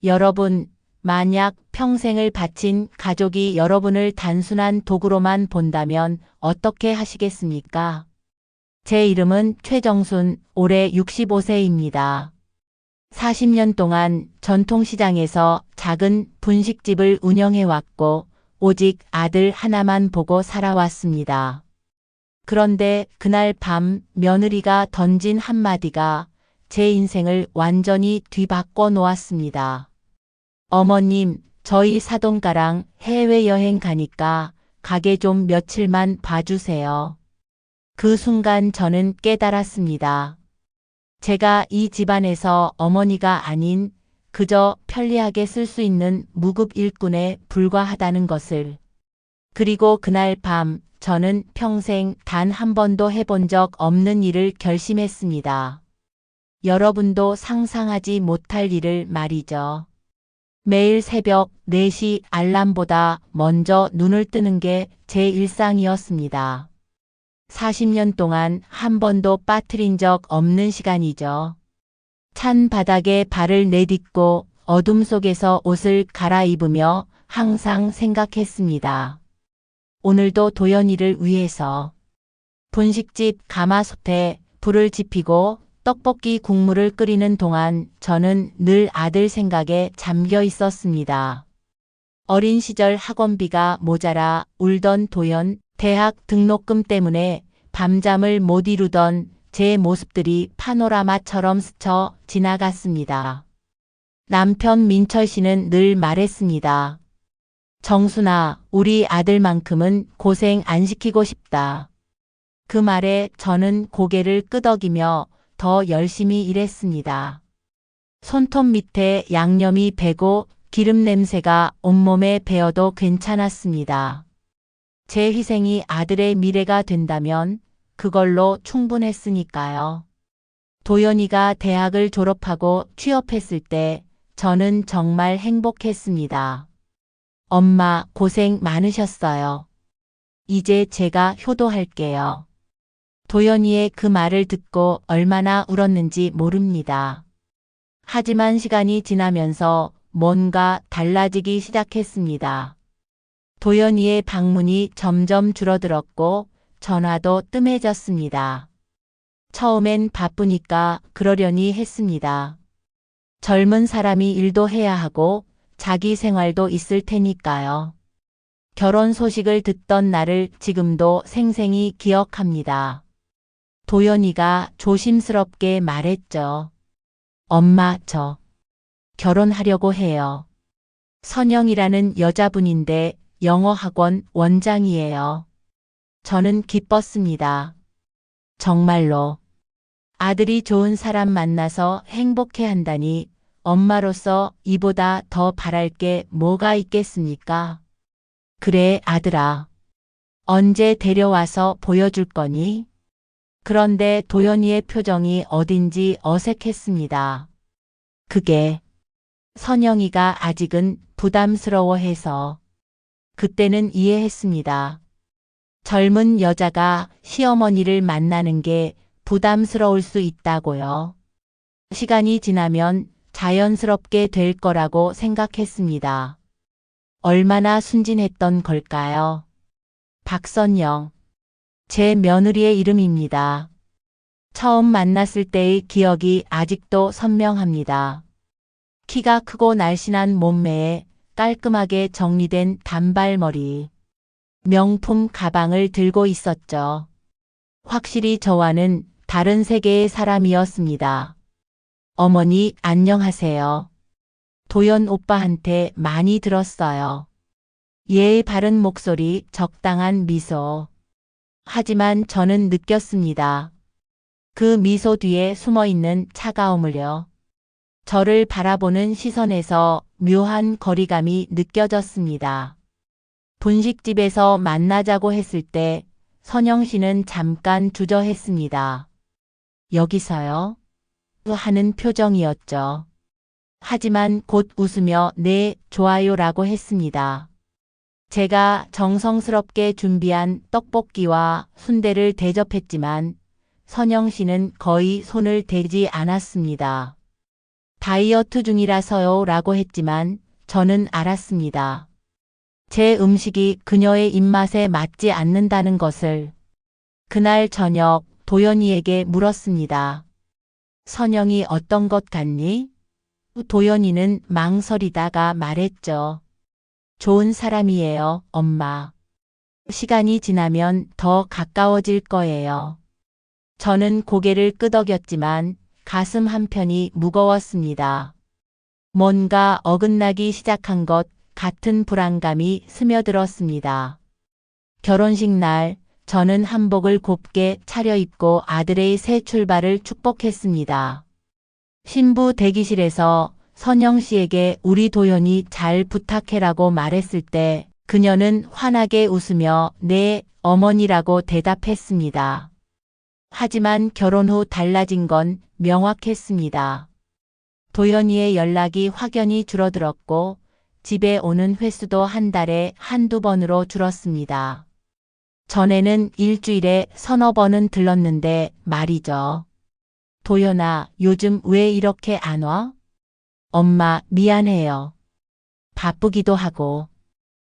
여러분, 만약 평생을 바친 가족이 여러분을 단순한 도구로만 본다면 어떻게 하시겠습니까? 제 이름은 최정순, 올해 65세입니다. 40년 동안 전통시장에서 작은 분식집을 운영해왔고, 오직 아들 하나만 보고 살아왔습니다. 그런데 그날 밤 며느리가 던진 한마디가 제 인생을 완전히 뒤바꿔 놓았습니다. 어머님, 저희 사돈가랑 해외여행 가니까 가게 좀 며칠만 봐주세요. 그 순간 저는 깨달았습니다. 제가 이 집안에서 어머니가 아닌 그저 편리하게 쓸 수 있는 무급 일꾼에 불과하다는 것을. 그리고 그날 밤 저는 평생 단 한 번도 해본 적 없는 일을 결심했습니다. 여러분도 상상하지 못할 일을 말이죠. 매일 새벽 4시 알람보다 먼저 눈을 뜨는 게 제 일상이었습니다. 40년 동안 한 번도 빠뜨린 적 없는 시간이죠. 찬 바닥에 발을 내딛고 어둠 속에서 옷을 갈아입으며 항상 생각했습니다. 오늘도 도연이를 위해서. 분식집 가마솥에 불을 지피고 떡볶이 국물을 끓이는 동안 저는 늘 아들 생각에 잠겨 있었습니다. 어린 시절 학원비가 모자라 울던 도연, 대학 등록금 때문에 밤잠을 못 이루던 제 모습들이 파노라마처럼 스쳐 지나갔습니다. 남편 민철 씨는 늘 말했습니다. 정순아, 우리 아들만큼은 고생 안 시키고 싶다. 그 말에 저는 고개를 끄덕이며 더 열심히 일했습니다. 손톱 밑에 양념이 배고 기름 냄새가 온몸에 배어도 괜찮았습니다. 제 희생이 아들의 미래가 된다면 그걸로 충분했으니까요. 도연이가 대학을 졸업하고 취업했을 때 저는 정말 행복했습니다. 엄마 고생 많으셨어요. 이제 제가 효도할게요. 도연이의 그 말을 듣고 얼마나 울었는지 모릅니다. 하지만 시간이 지나면서 뭔가 달라지기 시작했습니다. 도연이의 방문이 점점 줄어들었고 전화도 뜸해졌습니다. 처음엔 바쁘니까 그러려니 했습니다. 젊은 사람이 일도 해야 하고 자기 생활도 있을 테니까요. 결혼 소식을 듣던 날을 지금도 생생히 기억합니다. 도연이가 조심스럽게 말했죠. 엄마, 저 결혼하려고 해요. 선영이라는 여자분인데 영어학원 원장이에요. 저는 기뻤습니다. 정말로. 아들이 좋은 사람 만나서 행복해 한다니 엄마로서 이보다 더 바랄 게 뭐가 있겠습니까? 그래, 아들아. 언제 데려와서 보여줄 거니? 그런데 도연이의 표정이 어딘지 어색했습니다. 그게 선영이가 아직은 부담스러워해서. 그때는 이해했습니다. 젊은 여자가 시어머니를 만나는 게 부담스러울 수 있다고요. 시간이 지나면 자연스럽게 될 거라고 생각했습니다. 얼마나 순진했던 걸까요? 박선영. 제 며느리의 이름입니다. 처음 만났을 때의 기억이 아직도 선명합니다. 키가 크고 날씬한 몸매에 깔끔하게 정리된 단발머리. 명품 가방을 들고 있었죠. 확실히 저와는 다른 세계의 사람이었습니다. 어머니, 안녕하세요. 도연 오빠한테 많이 들었어요. 예의 바른 목소리, 적당한 미소. 하지만 저는 느꼈습니다. 그 미소 뒤에 숨어있는 차가움을요. 저를 바라보는 시선에서 묘한 거리감이 느껴졌습니다. 분식집에서 만나자고 했을 때 선영 씨는 잠깐 주저했습니다. 여기서요? 하는 표정이었죠. 하지만 곧 웃으며 네, 좋아요라고 했습니다. 제가 정성스럽게 준비한 떡볶이와 순대를 대접했지만 선영 씨는 거의 손을 대지 않았습니다. 다이어트 중이라서요 라고 했지만 저는 알았습니다. 제 음식이 그녀의 입맛에 맞지 않는다는 것을. 그날 저녁 도연이에게 물었습니다. 선영이 어떤 것 같니? 도연이는 망설이다가 말했죠. 좋은 사람이에요, 엄마. 시간이 지나면 더 가까워질 거예요. 저는 고개를 끄덕였지만 가슴 한편이 무거웠습니다. 뭔가 어긋나기 시작한 것 같은 불안감이 스며들었습니다. 결혼식 날 저는 한복을 곱게 차려입고 아들의 새 출발을 축복했습니다. 신부 대기실에서 선영 씨에게 우리 도연이 잘 부탁해라고 말했을 때 그녀는 환하게 웃으며 네, 어머니라고 대답했습니다. 하지만 결혼 후 달라진 건 명확했습니다. 도연이의 연락이 확연히 줄어들었고 집에 오는 횟수도 한 달에 한두 번으로 줄었습니다. 전에는 일주일에 서너 번은 들렀는데 말이죠. 도연아, 요즘 왜 이렇게 안 와? 엄마, 미안해요. 바쁘기도 하고.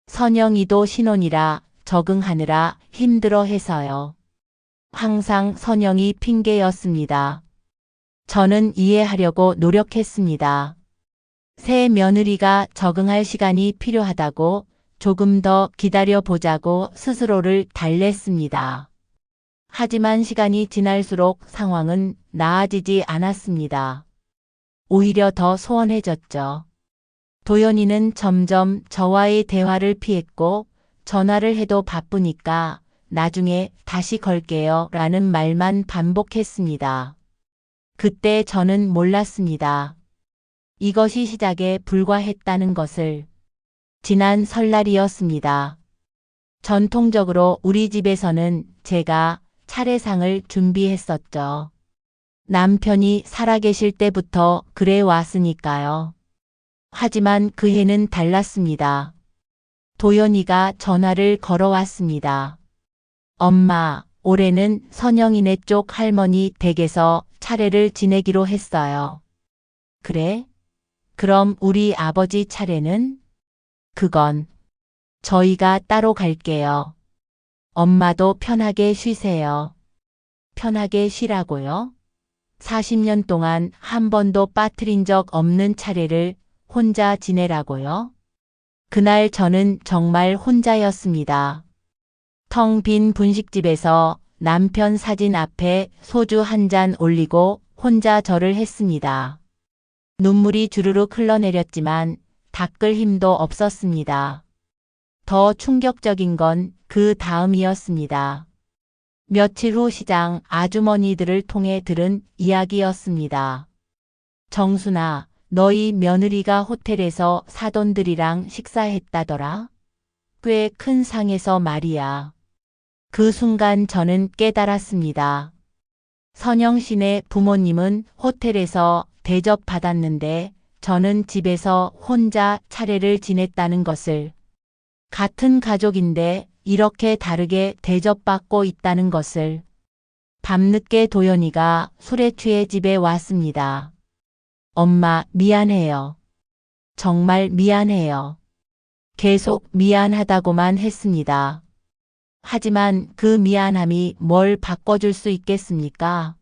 선영이도 신혼이라 적응하느라 힘들어 해서요. 항상 선영이 핑계였습니다. 저는 이해하려고 노력했습니다. 새 며느리가 적응할 시간이 필요하다고 조금 더 기다려보자고 스스로를 달랬습니다. 하지만 시간이 지날수록 상황은 나아지지 않았습니다. 오히려 더 소원해졌죠. 도연이는 점점 저와의 대화를 피했고 전화를 해도 바쁘니까 나중에 다시 걸게요 라는 말만 반복했습니다. 그때 저는 몰랐습니다. 이것이 시작에 불과했다는 것을. 지난 설날이었습니다. 전통적으로 우리 집에서는 제가 차례상을 준비했었죠. 남편이 살아계실 때부터 그래 왔으니까요. 하지만 그 해는 달랐습니다. 도연이가 전화를 걸어왔습니다. 엄마, 올해는 선영이네 쪽 할머니 댁에서 차례를 지내기로 했어요. 그래? 그럼 우리 아버지 차례는? 그건 저희가 따로 갈게요. 엄마도 편하게 쉬세요. 편하게 쉬라고요? 40년 동안 한 번도 빠뜨린 적 없는 차례를 혼자 지내라고요? 그날 저는 정말 혼자였습니다. 텅 빈 분식집에서 남편 사진 앞에 소주 한 잔 올리고 혼자 절을 했습니다. 눈물이 주르륵 흘러내렸지만 닦을 힘도 없었습니다. 더 충격적인 건 그 다음이었습니다. 며칠 후 시장 아주머니들을 통해 들은 이야기였습니다. 정순아, 너희 며느리가 호텔에서 사돈들이랑 식사했다더라? 꽤 큰 상에서 말이야. 그 순간 저는 깨달았습니다. 선영 씨네 부모님은 호텔에서 대접받았는데 저는 집에서 혼자 차례를 지냈다는 것을. 같은 가족인데 이렇게 다르게 대접받고 있다는 것을. 밤늦게 도연이가 술에 취해 집에 왔습니다. 엄마, 미안해요. 정말 미안해요. 계속 미안하다고만 했습니다. 하지만 그 미안함이 뭘 바꿔줄 수 있겠습니까?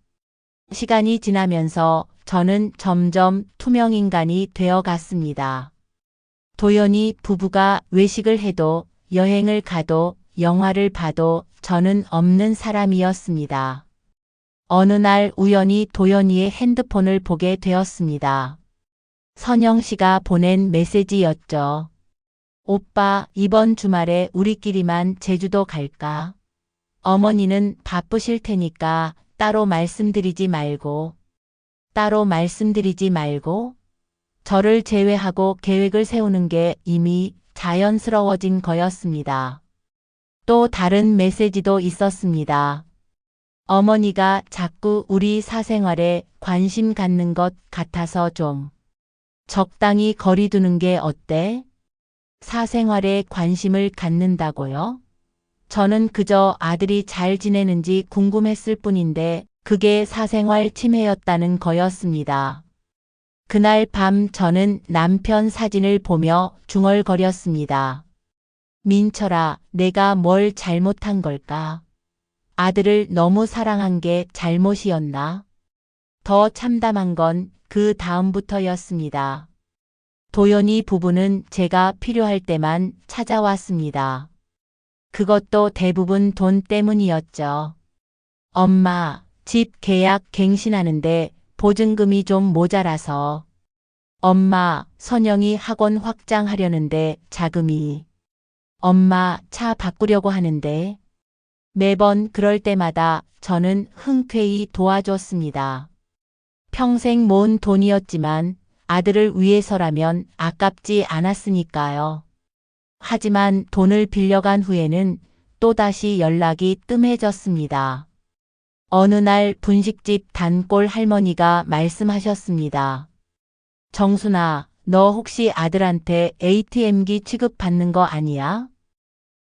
시간이 지나면서 저는 점점 투명인간이 되어 갔습니다. 도연이 부부가 외식을 해도 여행을 가도 영화를 봐도 저는 없는 사람이었습니다. 어느 날 우연히 도연이의 핸드폰을 보게 되었습니다. 선영 씨가 보낸 메시지였죠. 오빠, 이번 주말에 우리끼리만 제주도 갈까? 어머니는 바쁘실 테니까 따로 말씀드리지 말고. 따로 말씀드리지 말고? 저를 제외하고 계획을 세우는 게 이미 자연스러워진 거였습니다. 또 다른 메시지도 있었습니다. 어머니가 자꾸 우리 사생활에 관심 갖는 것 같아서 좀 적당히 거리 두는 게 어때? 사생활에 관심을 갖는다고요? 저는 그저 아들이 잘 지내는지 궁금했을 뿐인데 그게 사생활 침해였다는 거였습니다. 그날 밤 저는 남편 사진을 보며 중얼거렸습니다. 민철아, 내가 뭘 잘못한 걸까? 아들을 너무 사랑한 게 잘못이었나? 더 참담한 건 그 다음부터였습니다. 도연이 부부는 제가 필요할 때만 찾아왔습니다. 그것도 대부분 돈 때문이었죠. 엄마, 집 계약 갱신하는데 보증금이 좀 모자라서. 엄마, 선영이 학원 확장하려는데 자금이. 엄마, 차 바꾸려고 하는데. 매번 그럴 때마다 저는 흔쾌히 도와줬습니다. 평생 모은 돈이었지만 아들을 위해서라면 아깝지 않았으니까요. 하지만 돈을 빌려간 후에는 또다시 연락이 뜸해졌습니다. 어느 날 분식집 단골 할머니가 말씀하셨습니다. 정순아, 너 혹시 아들한테 ATM기 취급받는 거 아니야?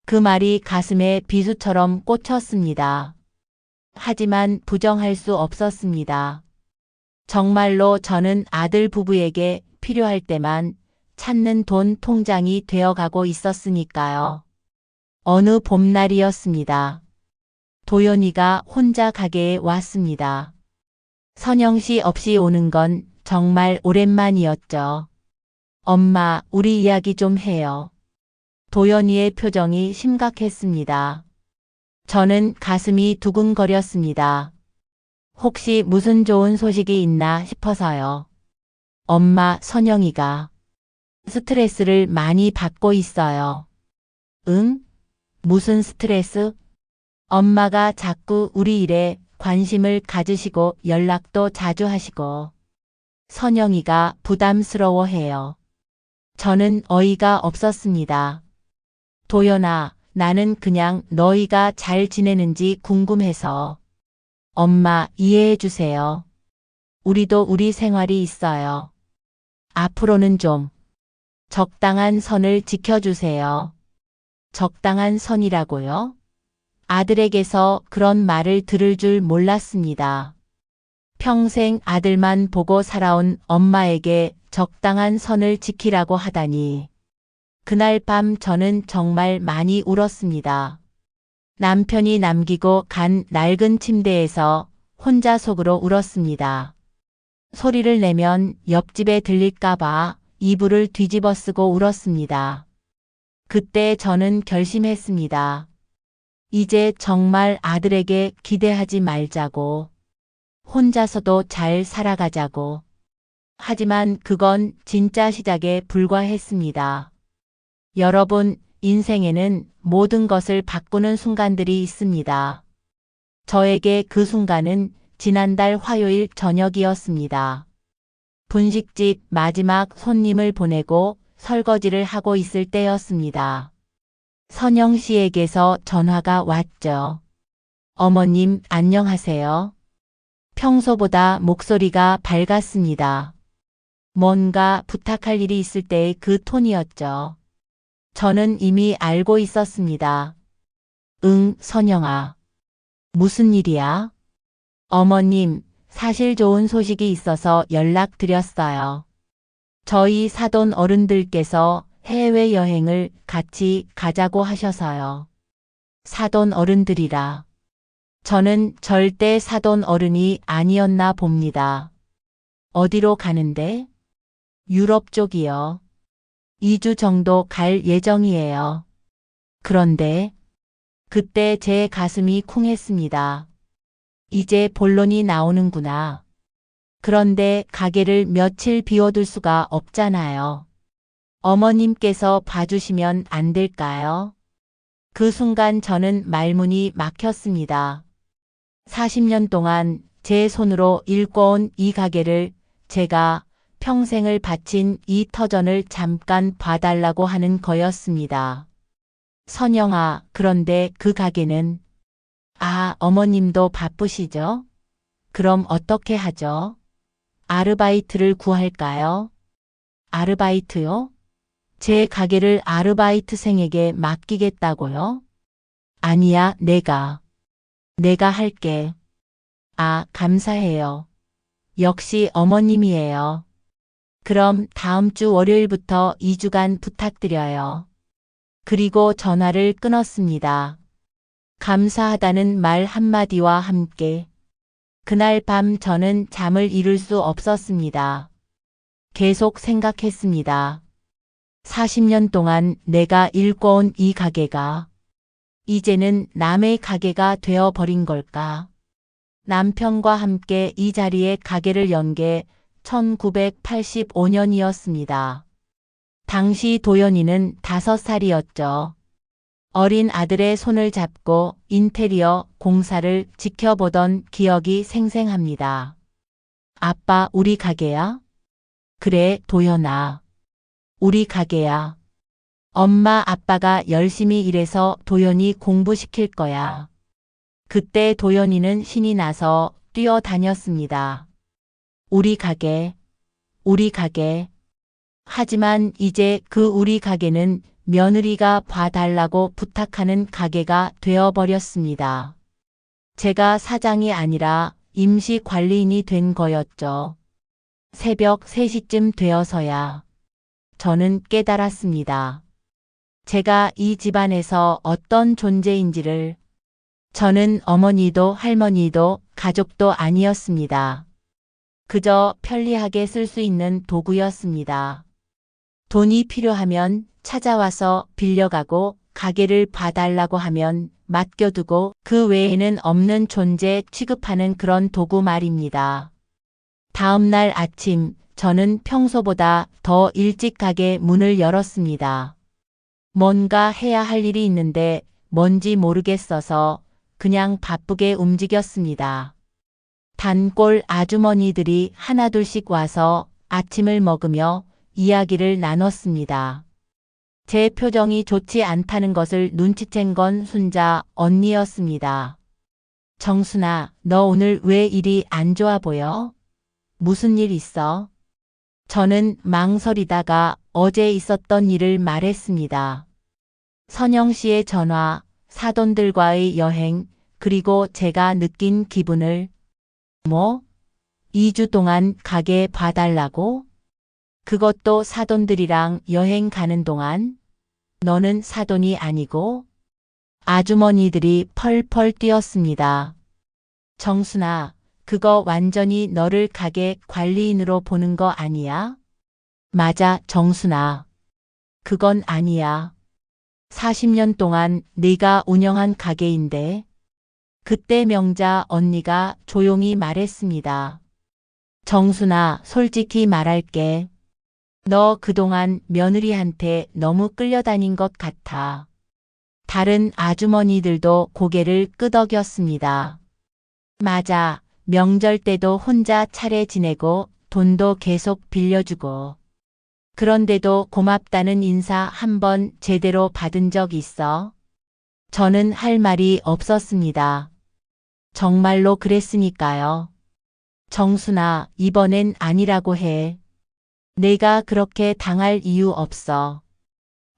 그 말이 가슴에 비수처럼 꽂혔습니다. 하지만 부정할 수 없었습니다. 정말로 저는 아들 부부에게 필요할 때만 찾는 돈 통장이 되어가고 있었으니까요. 어느 봄날이었습니다. 도연이가 혼자 가게에 왔습니다. 선영 씨 없이 오는 건 정말 오랜만이었죠. 엄마, 우리 이야기 좀 해요. 도연이의 표정이 심각했습니다. 저는 가슴이 두근거렸습니다. 혹시 무슨 좋은 소식이 있나 싶어서요. 엄마, 선영이가 스트레스를 많이 받고 있어요. 응? 무슨 스트레스? 엄마가 자꾸 우리 일에 관심을 가지시고 연락도 자주 하시고 선영이가 부담스러워해요. 저는 어이가 없었습니다. 도연아, 나는 그냥 너희가 잘 지내는지 궁금해서. 엄마, 이해해 주세요. 우리도 우리 생활이 있어요. 앞으로는 좀 적당한 선을 지켜주세요. 적당한 선이라고요? 아들에게서 그런 말을 들을 줄 몰랐습니다. 평생 아들만 보고 살아온 엄마에게 적당한 선을 지키라고 하다니. 그날 밤 저는 정말 많이 울었습니다. 남편이 남기고 간 낡은 침대에서 혼자 속으로 울었습니다. 소리를 내면 옆집에 들릴까봐 이불을 뒤집어 쓰고 울었습니다. 그때 저는 결심했습니다. 이제 정말 아들에게 기대하지 말자고. 혼자서도 잘 살아가자고. 하지만 그건 진짜 시작에 불과했습니다. 여러분, 인생에는 모든 것을 바꾸는 순간들이 있습니다. 저에게 그 순간은 지난달 화요일 저녁이었습니다. 분식집 마지막 손님을 보내고 설거지를 하고 있을 때였습니다. 선영 씨에게서 전화가 왔죠. 어머님, 안녕하세요. 평소보다 목소리가 밝았습니다. 뭔가 부탁할 일이 있을 때의 그 톤이었죠. 저는 이미 알고 있었습니다. 응, 선영아. 무슨 일이야? 어머님, 사실 좋은 소식이 있어서 연락드렸어요. 저희 사돈 어른들께서 해외여행을 같이 가자고 하셔서요. 사돈 어른들이라. 저는 절대 사돈 어른이 아니었나 봅니다. 어디로 가는데? 유럽 쪽이요. 2주 정도 갈 예정이에요. 그런데 그때 제 가슴이 쿵했습니다. 이제 본론이 나오는구나. 그런데 가게를 며칠 비워둘 수가 없잖아요. 어머님께서 봐주시면 안 될까요? 그 순간 저는 말문이 막혔습니다. 40년 동안 제 손으로 일궈온 이 가게를 제가 평생을 바친 이 터전을 잠깐 봐달라고 하는 거였습니다. 선영아, 그런데 그 가게는? 아, 어머님도 바쁘시죠? 그럼 어떻게 하죠? 아르바이트를 구할까요? 아르바이트요? 제 가게를 아르바이트생에게 맡기겠다고요? 아니야, 내가 할게. 아, 감사해요. 역시 어머님이에요. 그럼 다음 주 월요일부터 2주간 부탁드려요. 그리고 전화를 끊었습니다. 감사하다는 말 한마디와 함께 그날 밤 저는 잠을 이룰 수 없었습니다. 계속 생각했습니다. 40년 동안 내가 일궈온 이 가게가 이제는 남의 가게가 되어버린 걸까? 남편과 함께 이 자리에 가게를 연 게 1985년이었습니다. 당시 도연이는 5살이었죠. 어린 아들의 손을 잡고 인테리어 공사를 지켜보던 기억이 생생합니다. 아빠, 우리 가게야? 그래, 도연아. 우리 가게야. 엄마, 아빠가 열심히 일해서 도연이 공부시킬 거야. 그때 도연이는 신이 나서 뛰어다녔습니다. 우리 가게, 우리 가게. 하지만 이제 그 우리 가게는 며느리가 봐달라고 부탁하는 가게가 되어버렸습니다. 제가 사장이 아니라 임시 관리인이 된 거였죠. 새벽 3시쯤 되어서야 저는 깨달았습니다. 제가 이 집안에서 어떤 존재인지를. 저는 어머니도 할머니도 가족도 아니었습니다. 그저 편리하게 쓸 수 있는 도구였습니다. 돈이 필요하면 찾아와서 빌려가고 가게를 봐달라고 하면 맡겨두고 그 외에는 없는 존재 취급하는 그런 도구 말입니다. 다음 날 아침 저는 평소보다 더 일찍 가게 문을 열었습니다. 뭔가 해야 할 일이 있는데 뭔지 모르겠어서 그냥 바쁘게 움직였습니다. 단골 아주머니들이 하나둘씩 와서 아침을 먹으며 이야기를 나눴습니다. 제 표정이 좋지 않다는 것을 눈치챈 건 순자 언니였습니다. 정순아, 너 오늘 왜 이리 안 좋아 보여? 무슨 일 있어? 저는 망설이다가 어제 있었던 일을 말했습니다. 선영 씨의 전화, 사돈들과의 여행, 그리고 제가 느낀 기분을. 뭐? 2주 동안 가게 봐달라고? 그것도 사돈들이랑 여행 가는 동안? 너는 사돈이 아니고? 아주머니들이 펄펄 뛰었습니다. 정순아, 그거 완전히 너를 가게 관리인으로 보는 거 아니야? 맞아, 정순아. 그건 아니야. 40년 동안 네가 운영한 가게인데. 그때 명자 언니가 조용히 말했습니다. 정순아, 솔직히 말할게. 너 그동안 며느리한테 너무 끌려다닌 것 같아. 다른 아주머니들도 고개를 끄덕였습니다. 맞아. 명절 때도 혼자 차례 지내고 돈도 계속 빌려주고. 그런데도 고맙다는 인사 한 번 제대로 받은 적 있어? 저는 할 말이 없었습니다. 정말로 그랬으니까요. 정순아, 이번엔 아니라고 해. 내가 그렇게 당할 이유 없어.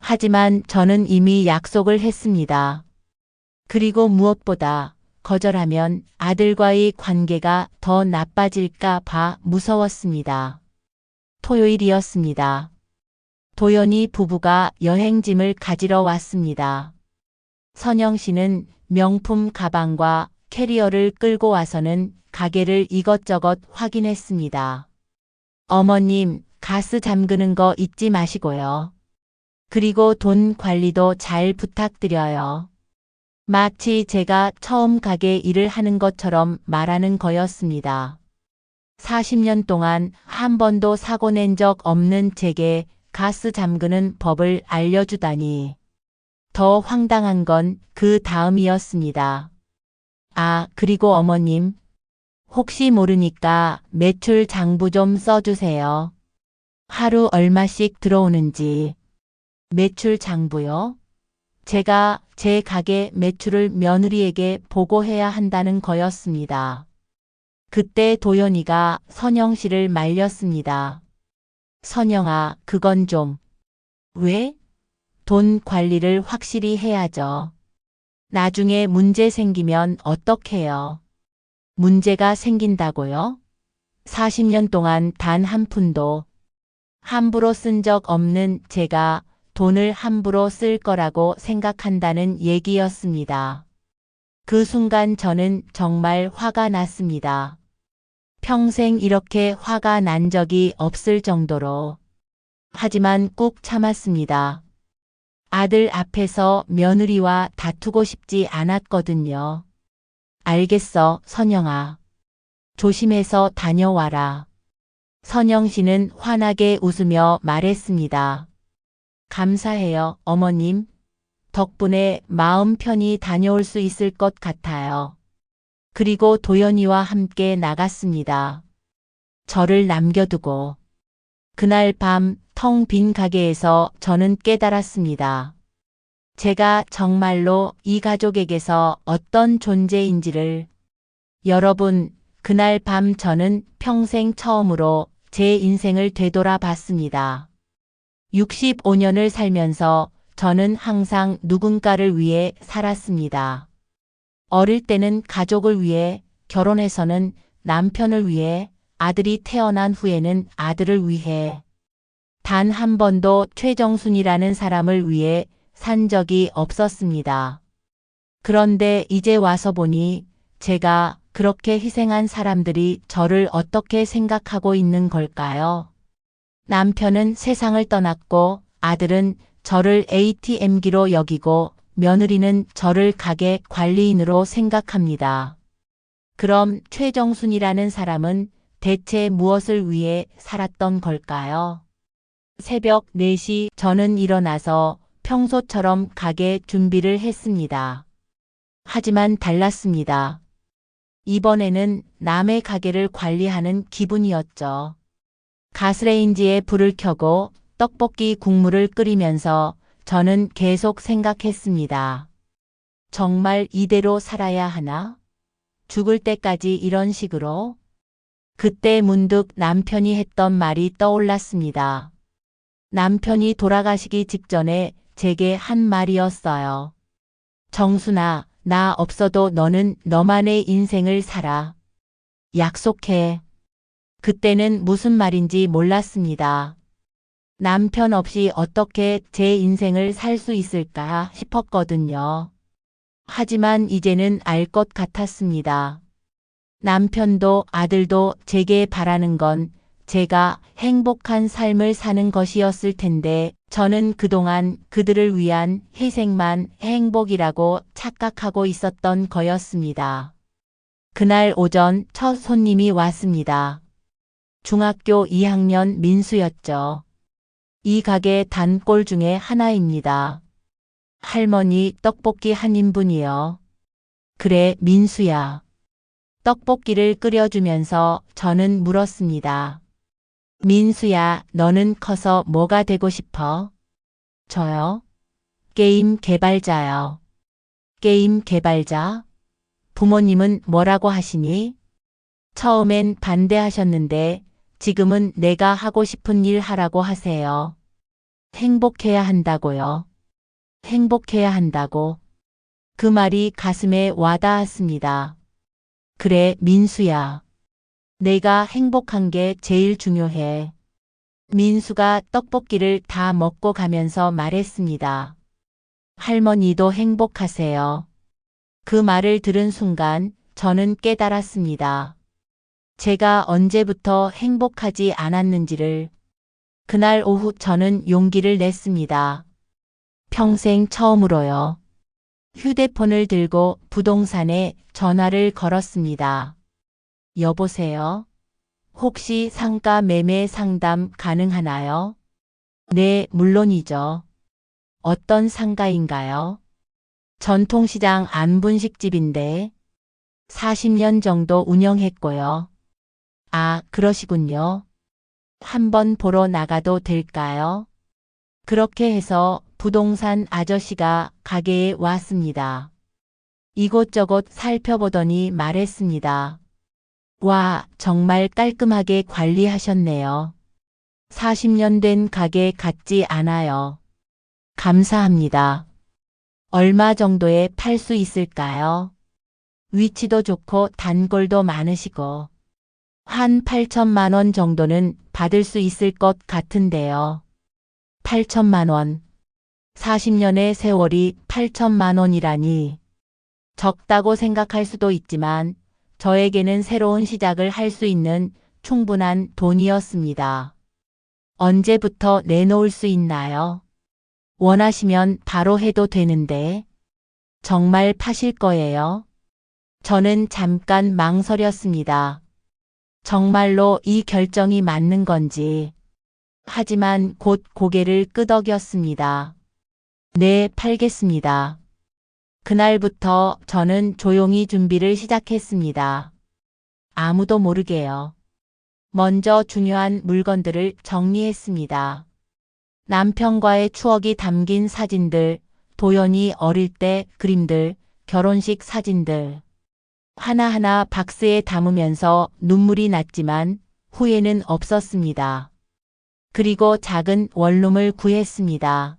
하지만 저는 이미 약속을 했습니다. 그리고 무엇보다 거절하면 아들과의 관계가 더 나빠질까 봐 무서웠습니다. 토요일이었습니다. 도연이 부부가 여행짐을 가지러 왔습니다. 선영 씨는 명품 가방과 캐리어를 끌고 와서는 가게를 이것저것 확인했습니다. 어머님, 가스 잠그는 거 잊지 마시고요. 그리고 돈 관리도 잘 부탁드려요. 마치 제가 처음 가게 일을 하는 것처럼 말하는 거였습니다. 40년 동안 한 번도 사고 낸 적 없는 제게 가스 잠그는 법을 알려주다니. 더 황당한 건 그 다음이었습니다. 아, 그리고 어머님. 혹시 모르니까 매출 장부 좀 써주세요. 하루 얼마씩 들어오는지. 매출 장부요? 제가 제 가게 매출을 며느리에게 보고해야 한다는 거였습니다. 그때 도연이가 선영 씨를 말렸습니다. 선영아, 그건 좀. 왜? 돈 관리를 확실히 해야죠. 나중에 문제 생기면 어떡해요? 문제가 생긴다고요? 40년 동안 단 한 푼도 함부로 쓴 적 없는 제가 돈을 함부로 쓸 거라고 생각한다는 얘기였습니다. 그 순간 저는 정말 화가 났습니다. 평생 이렇게 화가 난 적이 없을 정도로. 하지만 꾹 참았습니다. 아들 앞에서 며느리와 다투고 싶지 않았거든요. 알겠어, 선영아. 조심해서 다녀와라. 선영 씨는 환하게 웃으며 말했습니다. 감사해요, 어머님. 덕분에 마음 편히 다녀올 수 있을 것 같아요. 그리고 도연이와 함께 나갔습니다. 저를 남겨두고. 그날 밤 텅 빈 가게에서 저는 깨달았습니다. 제가 정말로 이 가족에게서 어떤 존재인지를. 여러분, 그날 밤 저는 평생 처음으로 제 인생을 되돌아봤습니다. 65년을 살면서 저는 항상 누군가를 위해 살았습니다. 어릴 때는 가족을 위해, 결혼해서는 남편을 위해, 아들이 태어난 후에는 아들을 위해. 단 한 번도 최정순이라는 사람을 위해 산 적이 없었습니다. 그런데 이제 와서 보니 제가 그렇게 희생한 사람들이 저를 어떻게 생각하고 있는 걸까요? 남편은 세상을 떠났고 아들은 저를 ATM기로 여기고 며느리는 저를 가게 관리인으로 생각합니다. 그럼 최정순이라는 사람은 대체 무엇을 위해 살았던 걸까요? 새벽 4시 저는 일어나서 평소처럼 가게 준비를 했습니다. 하지만 달랐습니다. 이번에는 남의 가게를 관리하는 기분이었죠. 가스레인지에 불을 켜고 떡볶이 국물을 끓이면서 저는 계속 생각했습니다. 정말 이대로 살아야 하나? 죽을 때까지 이런 식으로? 그때 문득 남편이 했던 말이 떠올랐습니다. 남편이 돌아가시기 직전에 제게 한 말이었어요. 정순아, 나 없어도 너는 너만의 인생을 살아. 약속해. 그때는 무슨 말인지 몰랐습니다. 남편 없이 어떻게 제 인생을 살 수 있을까 싶었거든요. 하지만 이제는 알 것 같았습니다. 남편도 아들도 제게 바라는 건 제가 행복한 삶을 사는 것이었을 텐데 저는 그동안 그들을 위한 희생만 행복이라고 착각하고 있었던 거였습니다. 그날 오전 첫 손님이 왔습니다. 중학교 2학년 민수였죠. 이 가게 단골 중에 하나입니다. 할머니 떡볶이 한 인분이요. 그래, 민수야. 떡볶이를 끓여주면서 저는 물었습니다. 민수야, 너는 커서 뭐가 되고 싶어? 저요? 게임 개발자요. 게임 개발자? 부모님은 뭐라고 하시니? 처음엔 반대하셨는데 지금은 내가 하고 싶은 일 하라고 하세요. 행복해야 한다고요. 행복해야 한다고. 그 말이 가슴에 와닿았습니다. 그래, 민수야. 내가 행복한 게 제일 중요해. 민수가 떡볶이를 다 먹고 가면서 말했습니다. 할머니도 행복하세요. 그 말을 들은 순간 저는 깨달았습니다. 제가 언제부터 행복하지 않았는지를. 그날 오후 저는 용기를 냈습니다. 평생 처음으로요. 휴대폰을 들고 부동산에 전화를 걸었습니다. 여보세요? 혹시 상가 매매 상담 가능하나요? 네, 물론이죠. 어떤 상가인가요? 전통시장 안분식집인데 40년 정도 운영했고요. 아, 그러시군요. 한번 보러 나가도 될까요? 그렇게 해서 부동산 아저씨가 가게에 왔습니다. 이곳저곳 살펴보더니 말했습니다. 와, 정말 깔끔하게 관리하셨네요. 40년 된 가게 같지 않아요. 감사합니다. 얼마 정도에 팔 수 있을까요? 위치도 좋고 단골도 많으시고. 한 8천만 원 정도는 받을 수 있을 것 같은데요. 8천만 원. 40년의 세월이 8천만 원이라니. 적다고 생각할 수도 있지만 저에게는 새로운 시작을 할 수 있는 충분한 돈이었습니다. 언제부터 내놓을 수 있나요? 원하시면 바로 해도 되는데. 정말 파실 거예요? 저는 잠깐 망설였습니다. 정말로 이 결정이 맞는 건지. 하지만 곧 고개를 끄덕였습니다. 네, 팔겠습니다. 그날부터 저는 조용히 준비를 시작했습니다. 아무도 모르게요. 먼저 중요한 물건들을 정리했습니다. 남편과의 추억이 담긴 사진들, 도연이 어릴 때 그림들, 결혼식 사진들. 하나하나 박스에 담으면서 눈물이 났지만 후회는 없었습니다. 그리고 작은 원룸을 구했습니다.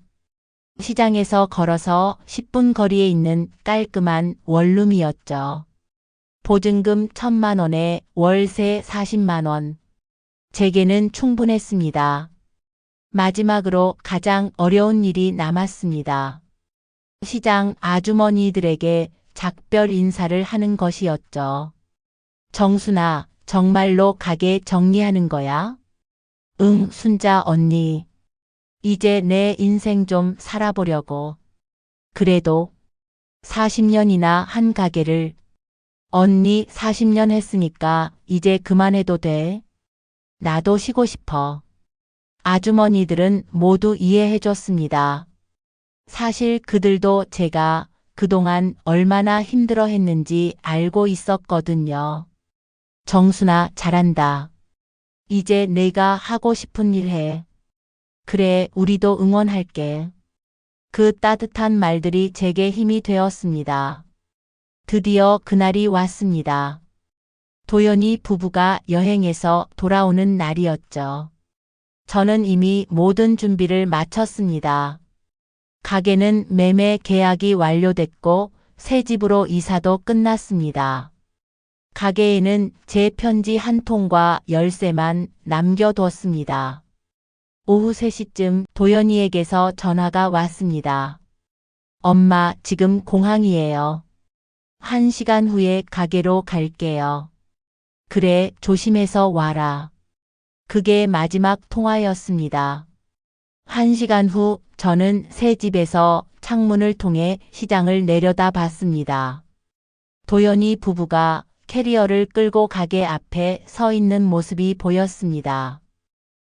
시장에서 걸어서 10분 거리에 있는 깔끔한 원룸이었죠. 보증금 1,000만 원에 월세 40만 원. 제게는 충분했습니다. 마지막으로 가장 어려운 일이 남았습니다. 시장 아주머니들에게 작별 인사를 하는 것이었죠. 정순아, 정말로 가게 정리하는 거야? 응, 순자 언니. 이제 내 인생 좀 살아보려고. 그래도 40년이나 한 가게를. 언니 40년 했으니까 이제 그만해도 돼. 나도 쉬고 싶어. 아주머니들은 모두 이해해줬습니다. 사실 그들도 제가 그동안 얼마나 힘들어 했는지 알고 있었거든요. 정순아, 잘한다. 이제 내가 하고 싶은 일 해. 그래, 우리도 응원할게. 그 따뜻한 말들이 제게 힘이 되었습니다. 드디어 그날이 왔습니다. 도연이 부부가 여행에서 돌아오는 날이었죠. 저는 이미 모든 준비를 마쳤습니다. 가게는 매매 계약이 완료됐고 새 집으로 이사도 끝났습니다. 가게에는 제 편지 한 통과 열쇠만 남겨뒀습니다. 오후 3시쯤 도연이에게서 전화가 왔습니다. 엄마, 지금 공항이에요. 1시간 후에 가게로 갈게요. 그래, 조심해서 와라. 그게 마지막 통화였습니다. 1시간 후 저는 새 집에서 창문을 통해 시장을 내려다 봤습니다. 도연이 부부가 캐리어를 끌고 가게 앞에 서 있는 모습이 보였습니다.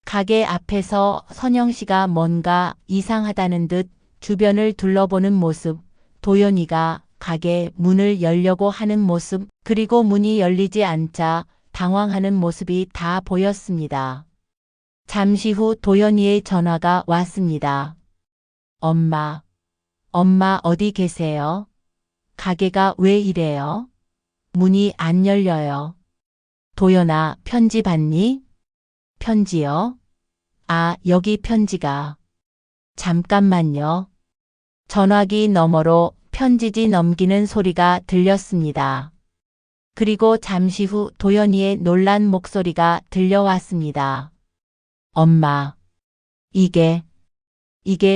가게 앞에서 선영 씨가 뭔가 이상하다는 듯 주변을 둘러보는 모습, 도연이가 가게 문을 열려고 하는 모습, 그리고 문이 열리지 않자 당황하는 모습이 다 보였습니다. 잠시 후 도연이의 전화가 왔습니다. 엄마, 엄마 어디 계세요? 가게가 왜 이래요? 문이 안 열려요. 도연아, 편지 받니? 편지요? 아, 여기 편지가. 잠깐만요. 전화기 너머로 편지지 넘기는 소리가 들렸습니다. 그리고 잠시 후 도연이의 놀란 목소리가 들려왔습니다. 엄마, 이게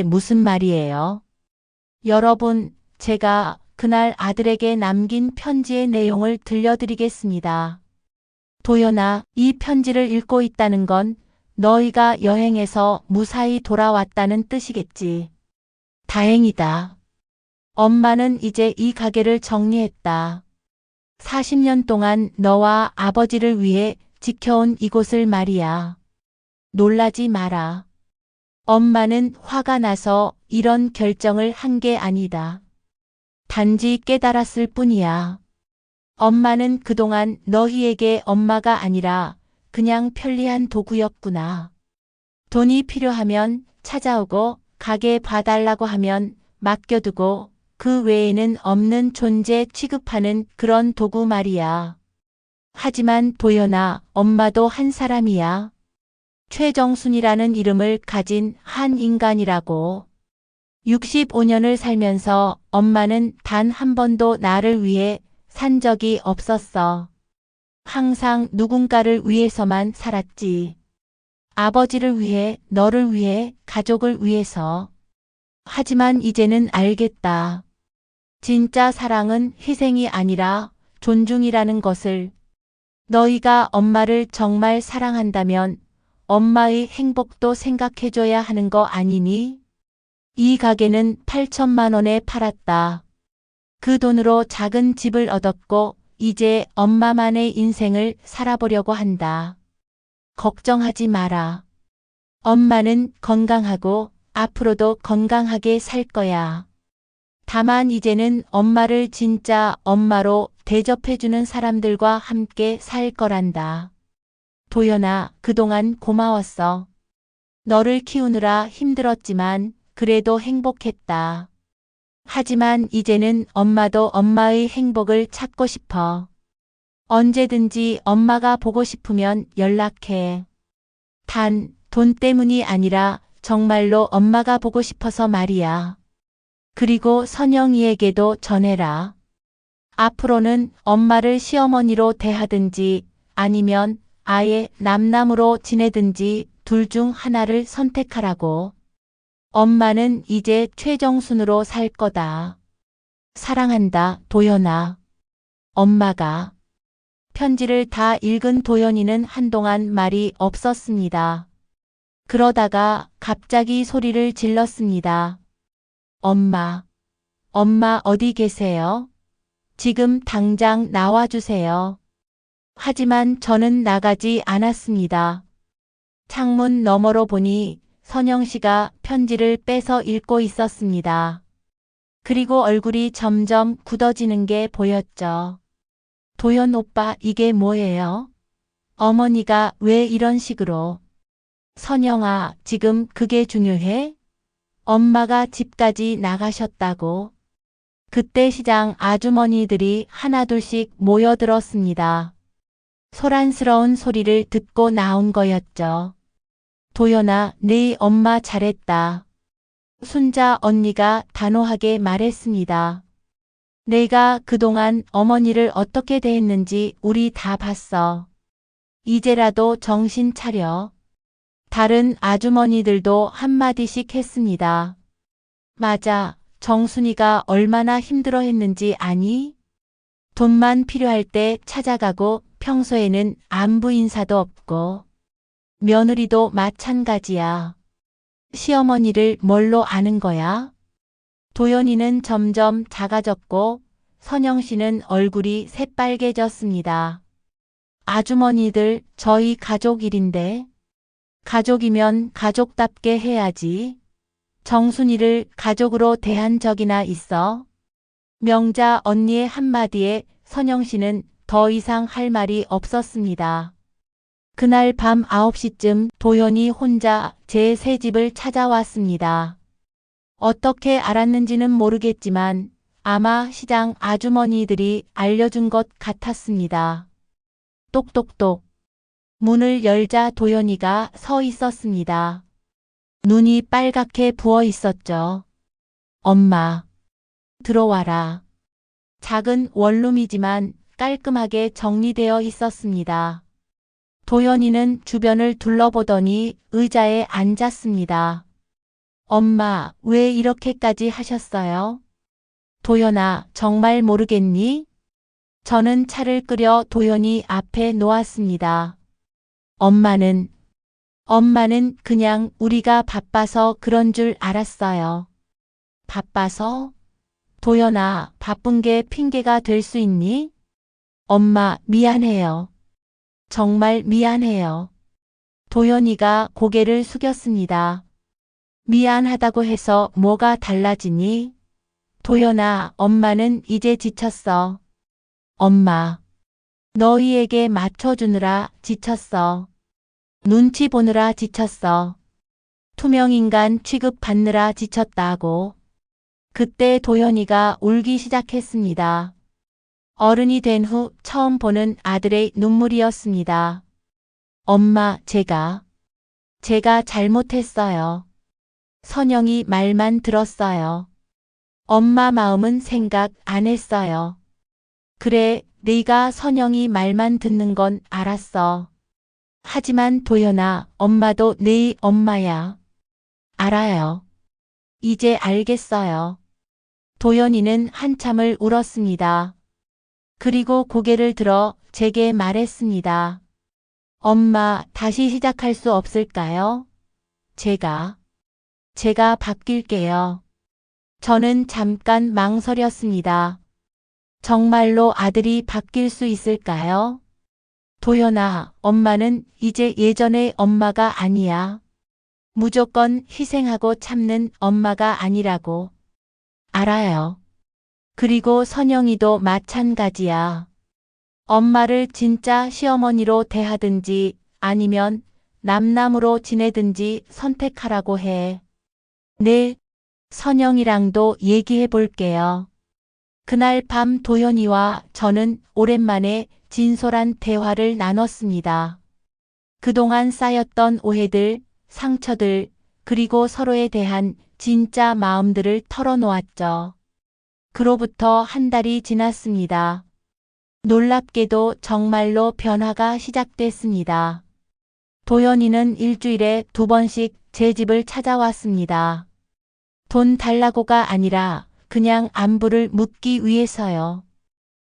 무슨 말이에요? 여러분, 제가 그날 아들에게 남긴 편지의 내용을 들려드리겠습니다. 도연아, 이 편지를 읽고 있다는 건 너희가 여행에서 무사히 돌아왔다는 뜻이겠지. 다행이다. 엄마는 이제 이 가게를 정리했다. 40년 동안 너와 아버지를 위해 지켜온 이곳을 말이야. 놀라지 마라. 엄마는 화가 나서 이런 결정을 한 게 아니다. 단지 깨달았을 뿐이야. 엄마는 그동안 너희에게 엄마가 아니라 그냥 편리한 도구였구나. 돈이 필요하면 찾아오고 가게 봐달라고 하면 맡겨두고 그 외에는 없는 존재 취급하는 그런 도구 말이야. 하지만 도연아, 엄마도 한 사람이야. 최정순이라는 이름을 가진 한 인간이라고. 65년을 살면서 엄마는 단 한 번도 나를 위해 산 적이 없었어. 항상 누군가를 위해서만 살았지. 아버지를 위해, 너를 위해, 가족을 위해서. 하지만 이제는 알겠다. 진짜 사랑은 희생이 아니라 존중이라는 것을. 너희가 엄마를 정말 사랑한다면 엄마의 행복도 생각해줘야 하는 거 아니니? 이 가게는 8천만 원에 팔았다. 그 돈으로 작은 집을 얻었고 이제 엄마만의 인생을 살아보려고 한다. 걱정하지 마라. 엄마는 건강하고 앞으로도 건강하게 살 거야. 다만 이제는 엄마를 진짜 엄마로 대접해주는 사람들과 함께 살 거란다. 도연아, 그동안 고마웠어. 너를 키우느라 힘들었지만 그래도 행복했다. 하지만 이제는 엄마도 엄마의 행복을 찾고 싶어. 언제든지 엄마가 보고 싶으면 연락해. 단, 돈 때문이 아니라 정말로 엄마가 보고 싶어서 말이야. 그리고 선영이에게도 전해라. 앞으로는 엄마를 시어머니로 대하든지 아니면 아예 남남으로 지내든지 둘 중 하나를 선택하라고. 엄마는 이제 최정순으로 살 거다. 사랑한다, 도연아. 엄마가. 편지를 다 읽은 도연이는 한동안 말이 없었습니다. 그러다가 갑자기 소리를 질렀습니다. 엄마, 엄마 어디 계세요? 지금 당장 나와주세요. 하지만 저는 나가지 않았습니다. 창문 너머로 보니 선영 씨가 편지를 빼서 읽고 있었습니다. 그리고 얼굴이 점점 굳어지는 게 보였죠. 도연 오빠, 이게 뭐예요? 어머니가 왜 이런 식으로? 선영아, 지금 그게 중요해? 엄마가 집까지 나가셨다고. 그때 시장 아주머니들이 하나둘씩 모여들었습니다. 소란스러운 소리를 듣고 나온 거였죠. 도연아, 네 엄마 잘했다. 순자 언니가 단호하게 말했습니다. 내가 그동안 어머니를 어떻게 대했는지 우리 다 봤어. 이제라도 정신 차려. 다른 아주머니들도 한마디씩 했습니다. 맞아, 정순이가 얼마나 힘들어했는지 아니? 돈만 필요할 때 찾아가고 평소에는 안부 인사도 없고. 며느리도 마찬가지야. 시어머니를 뭘로 아는 거야? 도연이는 점점 작아졌고 선영 씨는 얼굴이 새빨개졌습니다. 아주머니들, 저희 가족 일인데. 가족이면 가족답게 해야지. 정순이를 가족으로 대한 적이나 있어? 명자 언니의 한마디에 선영 씨는 더 이상 할 말이 없었습니다. 그날 밤 9시쯤 도연이 혼자 제 새 집을 찾아왔습니다. 어떻게 알았는지는 모르겠지만 아마 시장 아주머니들이 알려준 것 같았습니다. 똑똑똑. 문을 열자 도연이가 서 있었습니다. 눈이 빨갛게 부어 있었죠. 엄마, 들어와라. 작은 원룸이지만 깔끔하게 정리되어 있었습니다. 도연이는 주변을 둘러보더니 의자에 앉았습니다. 엄마, 왜 이렇게까지 하셨어요? 도연아, 정말 모르겠니? 저는 차를 끓여 도연이 앞에 놓았습니다. 엄마는 그냥 우리가 바빠서 그런 줄 알았어요. 바빠서? 도연아, 바쁜 게 핑계가 될 수 있니? 엄마, 미안해요. 정말 미안해요. 도연이가 고개를 숙였습니다. 미안하다고 해서 뭐가 달라지니? 도연아, 엄마는 이제 지쳤어. 엄마, 너희에게 맞춰주느라 지쳤어. 눈치 보느라 지쳤어. 투명인간 취급받느라 지쳤다고. 그때 도연이가 울기 시작했습니다. 어른이 된 후 처음 보는 아들의 눈물이었습니다. 엄마, 제가 잘못했어요. 선영이 말만 들었어요. 엄마 마음은 생각 안 했어요. 그래, 네가 선영이 말만 듣는 건 알았어. 하지만 도연아, 엄마도 네 엄마야. 알아요. 이제 알겠어요. 도연이는 한참을 울었습니다. 그리고 고개를 들어 제게 말했습니다. 엄마, 다시 시작할 수 없을까요? 제가 바뀔게요. 저는 잠깐 망설였습니다. 정말로 아들이 바뀔 수 있을까요? 도연아, 엄마는 이제 예전의 엄마가 아니야. 무조건 희생하고 참는 엄마가 아니라고. 알아요. 그리고 선영이도 마찬가지야. 엄마를 진짜 시어머니로 대하든지 아니면 남남으로 지내든지 선택하라고 해. 네, 선영이랑도 얘기해 볼게요. 그날 밤 도연이와 저는 오랜만에 진솔한 대화를 나눴습니다. 그동안 쌓였던 오해들, 상처들, 그리고 서로에 대한 진짜 마음들을 털어놓았죠. 그로부터 한 달이 지났습니다. 놀랍게도 정말로 변화가 시작됐습니다. 도연이는 일주일에 2번씩 제 집을 찾아왔습니다. 돈 달라고가 아니라 그냥 안부를 묻기 위해서요.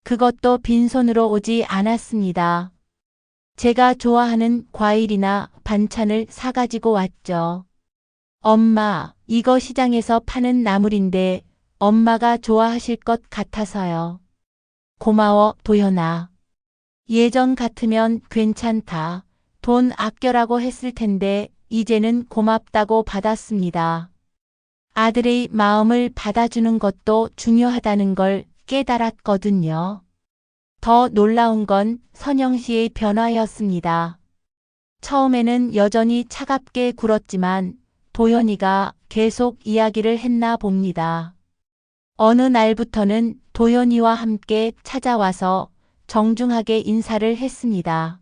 그것도 빈손으로 오지 않았습니다. 제가 좋아하는 과일이나 반찬을 사가지고 왔죠. 엄마, 이거 시장에서 파는 나물인데 엄마가 좋아하실 것 같아서요. 고마워, 도연아. 예전 같으면 괜찮다. 돈 아껴라고 했을 텐데 이제는 고맙다고 받았습니다. 아들의 마음을 받아주는 것도 중요하다는 걸 깨달았거든요. 더 놀라운 건 선영 씨의 변화였습니다. 처음에는 여전히 차갑게 굴었지만 도연이가 계속 이야기를 했나 봅니다. 어느 날부터는 도연이와 함께 찾아와서 정중하게 인사를 했습니다.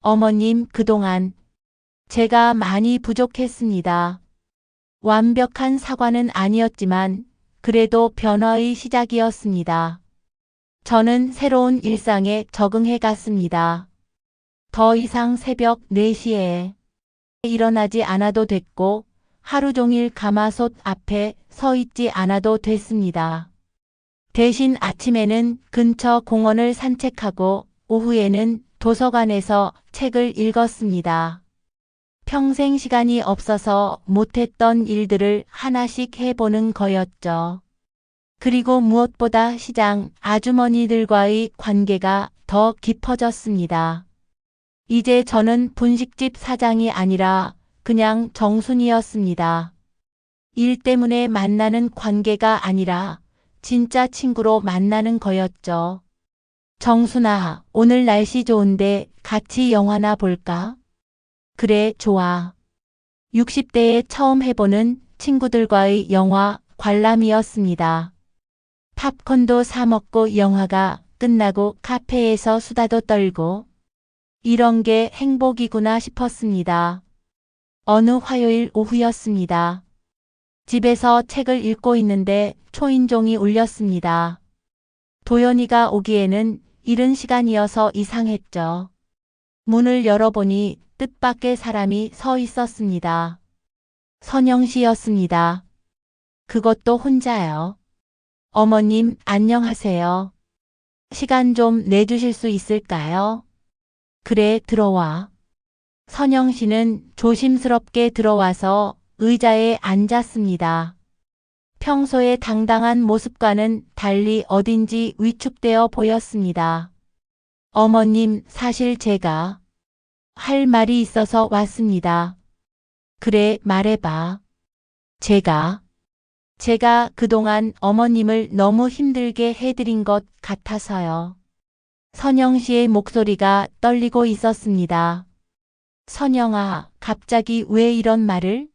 어머님, 그동안 제가 많이 부족했습니다. 완벽한 사과는 아니었지만 그래도 변화의 시작이었습니다. 저는 새로운 일상에 적응해 갔습니다. 더 이상 새벽 4시에 일어나지 않아도 됐고 하루 종일 가마솥 앞에 서 있지 않아도 됐습니다. 대신 아침에는 근처 공원을 산책하고 오후에는 도서관에서 책을 읽었습니다. 평생 시간이 없어서 못했던 일들을 하나씩 해보는 거였죠. 그리고 무엇보다 시장 아주머니들과의 관계가 더 깊어졌습니다. 이제 저는 분식집 사장이 아니라 그냥 정순이었습니다. 일 때문에 만나는 관계가 아니라 진짜 친구로 만나는 거였죠. 정순아, 오늘 날씨 좋은데 같이 영화나 볼까? 그래, 좋아. 60대에 처음 해보는 친구들과의 영화 관람이었습니다. 팝콘도 사 먹고 영화가 끝나고 카페에서 수다도 떨고 이런 게 행복이구나 싶었습니다. 어느 화요일 오후였습니다. 집에서 책을 읽고 있는데 초인종이 울렸습니다. 도연이가 오기에는 이른 시간이어서 이상했죠. 문을 열어보니 뜻밖의 사람이 서 있었습니다. 선영 씨였습니다. 그것도 혼자요. 어머님, 안녕하세요. 시간 좀 내주실 수 있을까요? 그래, 들어와. 선영 씨는 조심스럽게 들어와서 의자에 앉았습니다. 평소의 당당한 모습과는 달리 어딘지 위축되어 보였습니다. 어머님, 사실 제가 할 말이 있어서 왔습니다. 그래, 말해봐. 제가 그동안 어머님을 너무 힘들게 해드린 것 같아서요. 선영 씨의 목소리가 떨리고 있었습니다. 선영아, 갑자기 왜 이런 말을?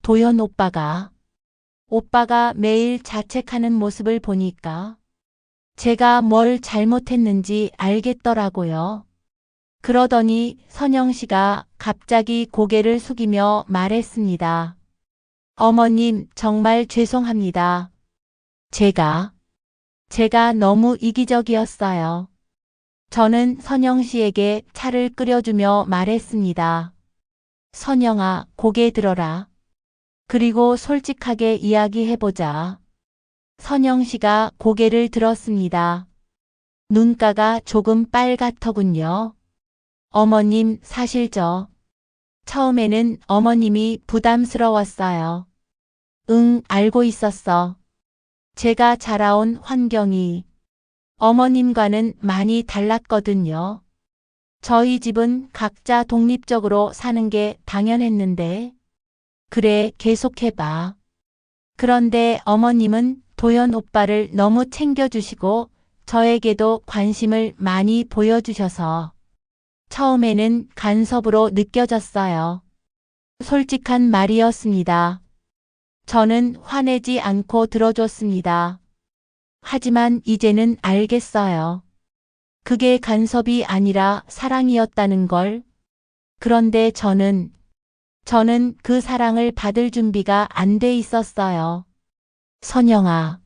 도연 오빠가 매일 자책하는 모습을 보니까 제가 뭘 잘못했는지 알겠더라고요. 그러더니 선영 씨가 갑자기 고개를 숙이며 말했습니다. 어머님, 정말 죄송합니다. 제가 제가 너무 이기적이었어요. 저는 선영 씨에게 차를 끓여주며 말했습니다. 선영아, 고개 들어라. 그리고 솔직하게 이야기해보자. 선영 씨가 고개를 들었습니다. 눈가가 조금 빨갛더군요. 어머님, 사실 처음에는 어머님이 부담스러웠어요. 응, 알고 있었어. 제가 자라온 환경이 어머님과는 많이 달랐거든요. 저희 집은 각자 독립적으로 사는 게 당연했는데. 그래, 계속해봐. 그런데 어머님은 도연 오빠를 너무 챙겨주시고 저에게도 관심을 많이 보여주셔서 처음에는 간섭으로 느껴졌어요. 솔직한 말이었습니다. 저는 화내지 않고 들어줬습니다. 하지만 이제는 알겠어요. 그게 간섭이 아니라 사랑이었다는 걸. 그런데 저는 그 사랑을 받을 준비가 안 돼 있었어요. 선영아.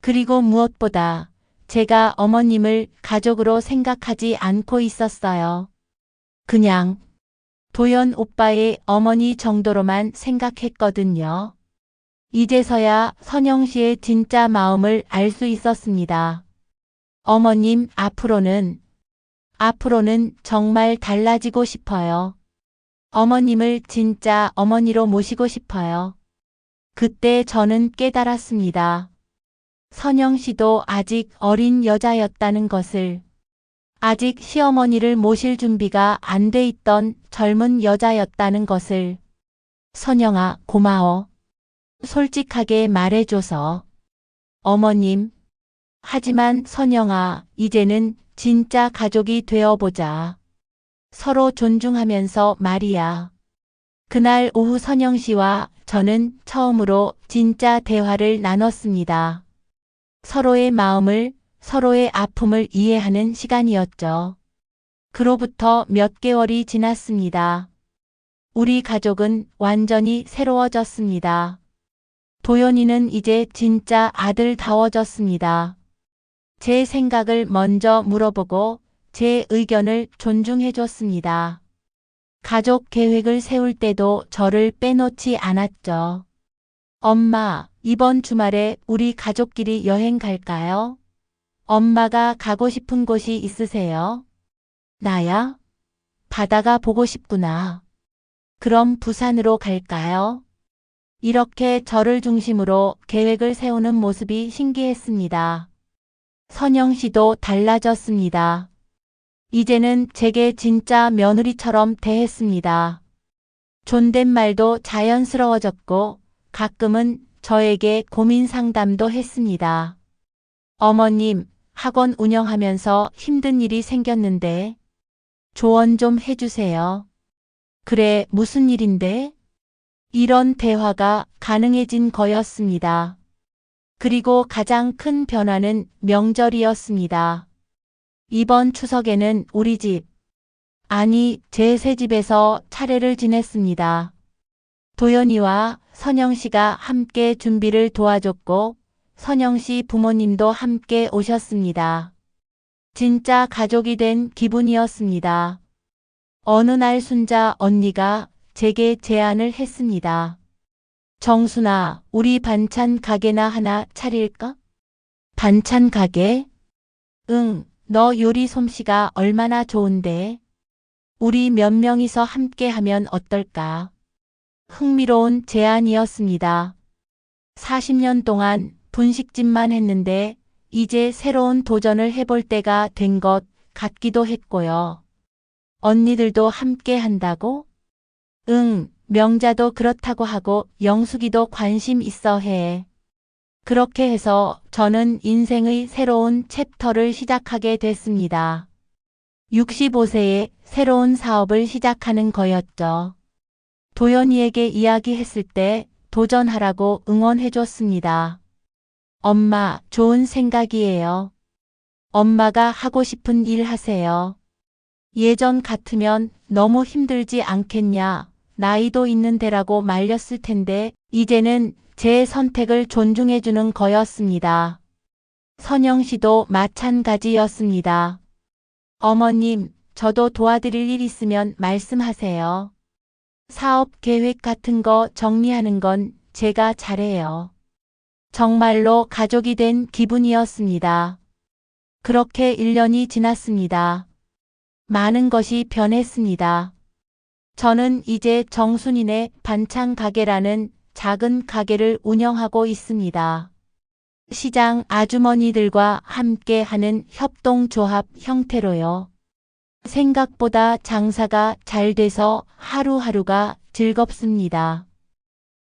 그리고 무엇보다 제가 어머님을 가족으로 생각하지 않고 있었어요. 그냥 도연 오빠의 어머니 정도로만 생각했거든요. 이제서야 선영 씨의 진짜 마음을 알 수 있었습니다. 어머님, 앞으로는 정말 달라지고 싶어요. 어머님을 진짜 어머니로 모시고 싶어요. 그때 저는 깨달았습니다. 선영 씨도 아직 어린 여자였다는 것을, 아직 시어머니를 모실 준비가 안 돼 있던 젊은 여자였다는 것을. 선영아, 고마워. 솔직하게 말해줘서. 어머님. 하지만 선영아, 이제는 진짜 가족이 되어보자. 서로 존중하면서 말이야. 그날 오후 선영 씨와 저는 처음으로 진짜 대화를 나눴습니다. 서로의 마음을, 서로의 아픔을 이해하는 시간이었죠. 그로부터 몇 개월이 지났습니다. 우리 가족은 완전히 새로워졌습니다. 도연이는 이제 진짜 아들다워졌습니다. 제 생각을 먼저 물어보고 제 의견을 존중해줬습니다. 가족 계획을 세울 때도 저를 빼놓지 않았죠. 엄마, 이번 주말에 우리 가족끼리 여행 갈까요? 엄마가 가고 싶은 곳이 있으세요? 나야? 바다가 보고 싶구나. 그럼 부산으로 갈까요? 이렇게 저를 중심으로 계획을 세우는 모습이 신기했습니다. 선영 씨도 달라졌습니다. 이제는 제게 진짜 며느리처럼 대했습니다. 존댓말도 자연스러워졌고 가끔은 저에게 고민 상담도 했습니다. 어머님, 학원 운영하면서 힘든 일이 생겼는데 조언 좀 해주세요. 그래, 무슨 일인데? 이런 대화가 가능해진 거였습니다. 그리고 가장 큰 변화는 명절이었습니다. 이번 추석에는 우리 집, 아니 제 새 집에서 차례를 지냈습니다. 도연이와 선영 씨가 함께 준비를 도와줬고 선영 씨 부모님도 함께 오셨습니다. 진짜 가족이 된 기분이었습니다. 어느 날 순자 언니가 제게 제안을 했습니다. 정순아, 우리 반찬 가게나 하나 차릴까? 반찬 가게? 응, 너 요리 솜씨가 얼마나 좋은데. 우리 몇 명이서 함께 하면 어떨까? 흥미로운 제안이었습니다. 40년 동안 분식집만 했는데 이제 새로운 도전을 해볼 때가 된 것 같기도 했고요. 언니들도 함께 한다고? 응, 명자도 그렇다고 하고 영숙이도 관심 있어 해. 그렇게 해서 저는 인생의 새로운 챕터를 시작하게 됐습니다. 65세에 새로운 사업을 시작하는 거였죠. 도연이에게 이야기했을 때 도전하라고 응원해줬습니다. 엄마, 좋은 생각이에요. 엄마가 하고 싶은 일 하세요. 예전 같으면 너무 힘들지 않겠냐, 나이도 있는데라고 말렸을 텐데 이제는 제 선택을 존중해주는 거였습니다. 선영 씨도 마찬가지였습니다. 어머님, 저도 도와드릴 일 있으면 말씀하세요. 사업 계획 같은 거 정리하는 건 제가 잘해요. 정말로 가족이 된 기분이었습니다. 그렇게 1년이 지났습니다. 많은 것이 변했습니다. 저는 이제 정순이네 반찬 가게라는 작은 가게를 운영하고 있습니다. 시장 아주머니들과 함께 하는 협동조합 형태로요. 생각보다 장사가 잘 돼서 하루하루가 즐겁습니다.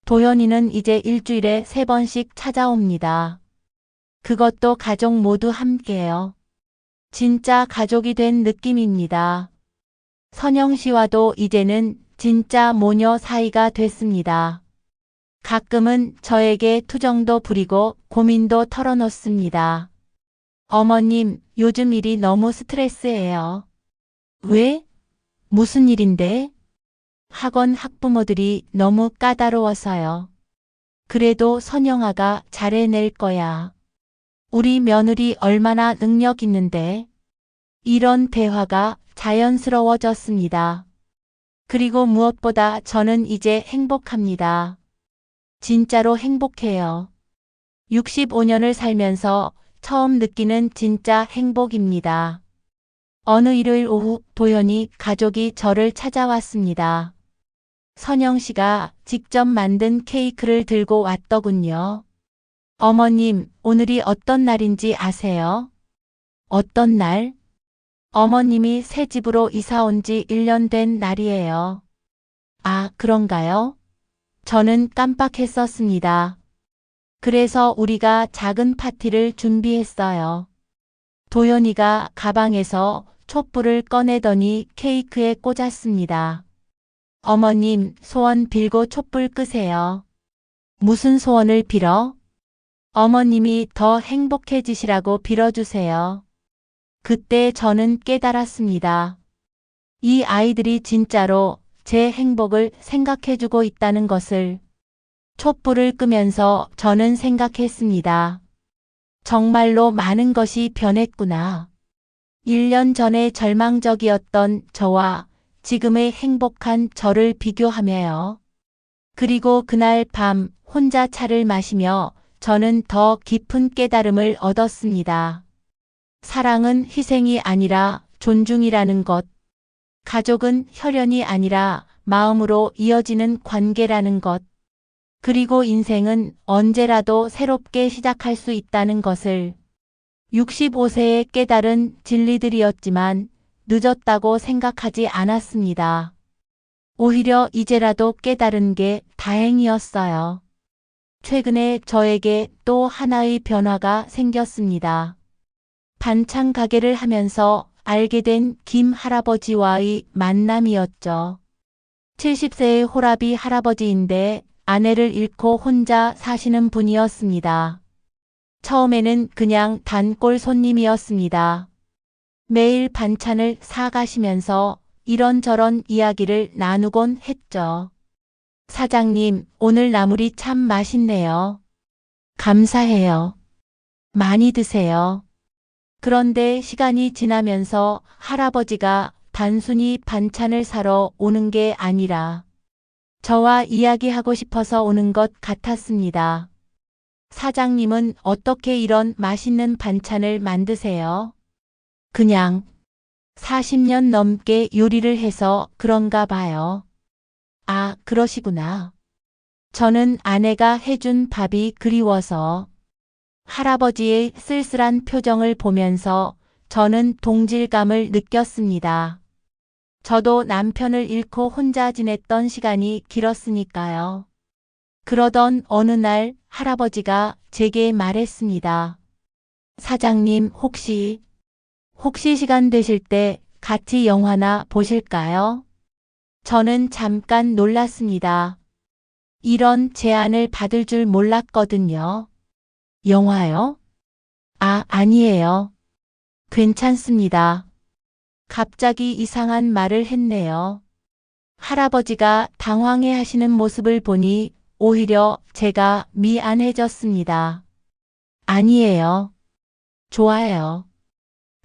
도현이는 이제 일주일에 3번씩 찾아옵니다. 그것도 가족 모두 함께요. 진짜 가족이 된 느낌입니다. 선영 씨와도 이제는 진짜 모녀 사이가 됐습니다. 가끔은 저에게 투정도 부리고 고민도 털어놓습니다. 어머님, 요즘 일이 너무 스트레스예요. 왜? 무슨 일인데? 학원 학부모들이 너무 까다로워서요. 그래도 선영아가 잘해낼 거야. 우리 며느리 얼마나 능력 있는데. 이런 대화가 자연스러워졌습니다. 그리고 무엇보다 저는 이제 행복합니다. 진짜로 행복해요. 65년을 살면서 처음 느끼는 진짜 행복입니다. 어느 일요일 오후 도현이 가족이 저를 찾아왔습니다. 선영 씨가 직접 만든 케이크를 들고 왔더군요. 어머님, 오늘이 어떤 날인지 아세요? 어떤 날? 어머님이 새 집으로 이사 온 지 1년 된 날이에요. 아, 그런가요? 저는 깜빡했었습니다. 그래서 우리가 작은 파티를 준비했어요. 도연이가 가방에서 촛불을 꺼내더니 케이크에 꽂았습니다. 어머님, 소원 빌고 촛불 끄세요. 무슨 소원을 빌어? 어머님이 더 행복해지시라고 빌어주세요. 그때 저는 깨달았습니다. 이 아이들이 진짜로 제 행복을 생각해주고 있다는 것을. 촛불을 끄면서 저는 생각했습니다. 정말로 많은 것이 변했구나. 1년 전에 절망적이었던 저와 지금의 행복한 저를 비교하며요. 그리고 그날 밤 혼자 차를 마시며 저는 더 깊은 깨달음을 얻었습니다. 사랑은 희생이 아니라 존중이라는 것. 가족은 혈연이 아니라 마음으로 이어지는 관계라는 것. 그리고 인생은 언제라도 새롭게 시작할 수 있다는 것을. 65세에 깨달은 진리들이었지만 늦었다고 생각하지 않았습니다. 오히려 이제라도 깨달은 게 다행이었어요. 최근에 저에게 또 하나의 변화가 생겼습니다. 반찬 가게를 하면서 알게 된 김 할아버지와의 만남이었죠. 70세의 호라비 할아버지인데 아내를 잃고 혼자 사시는 분이었습니다. 처음에는 그냥 단골 손님이었습니다. 매일 반찬을 사가시면서 이런저런 이야기를 나누곤 했죠. 사장님, 오늘 나물이 참 맛있네요. 감사해요. 많이 드세요. 그런데 시간이 지나면서 할아버지가 단순히 반찬을 사러 오는 게 아니라 저와 이야기하고 싶어서 오는 것 같았습니다. 사장님은 어떻게 이런 맛있는 반찬을 만드세요? 그냥 40년 넘게 요리를 해서 그런가 봐요. 아, 그러시구나. 저는 아내가 해준 밥이 그리워서. 할아버지의 쓸쓸한 표정을 보면서 저는 동질감을 느꼈습니다. 저도 남편을 잃고 혼자 지냈던 시간이 길었으니까요. 그러던 어느 날 할아버지가 제게 말했습니다. 사장님, 혹시 시간 되실 때 같이 영화나 보실까요? 저는 잠깐 놀랐습니다. 이런 제안을 받을 줄 몰랐거든요. 영화요? 아, 아니에요. 괜찮습니다. 갑자기 이상한 말을 했네요. 할아버지가 당황해 하시는 모습을 보니 오히려 제가 미안해졌습니다. 아니에요. 좋아요.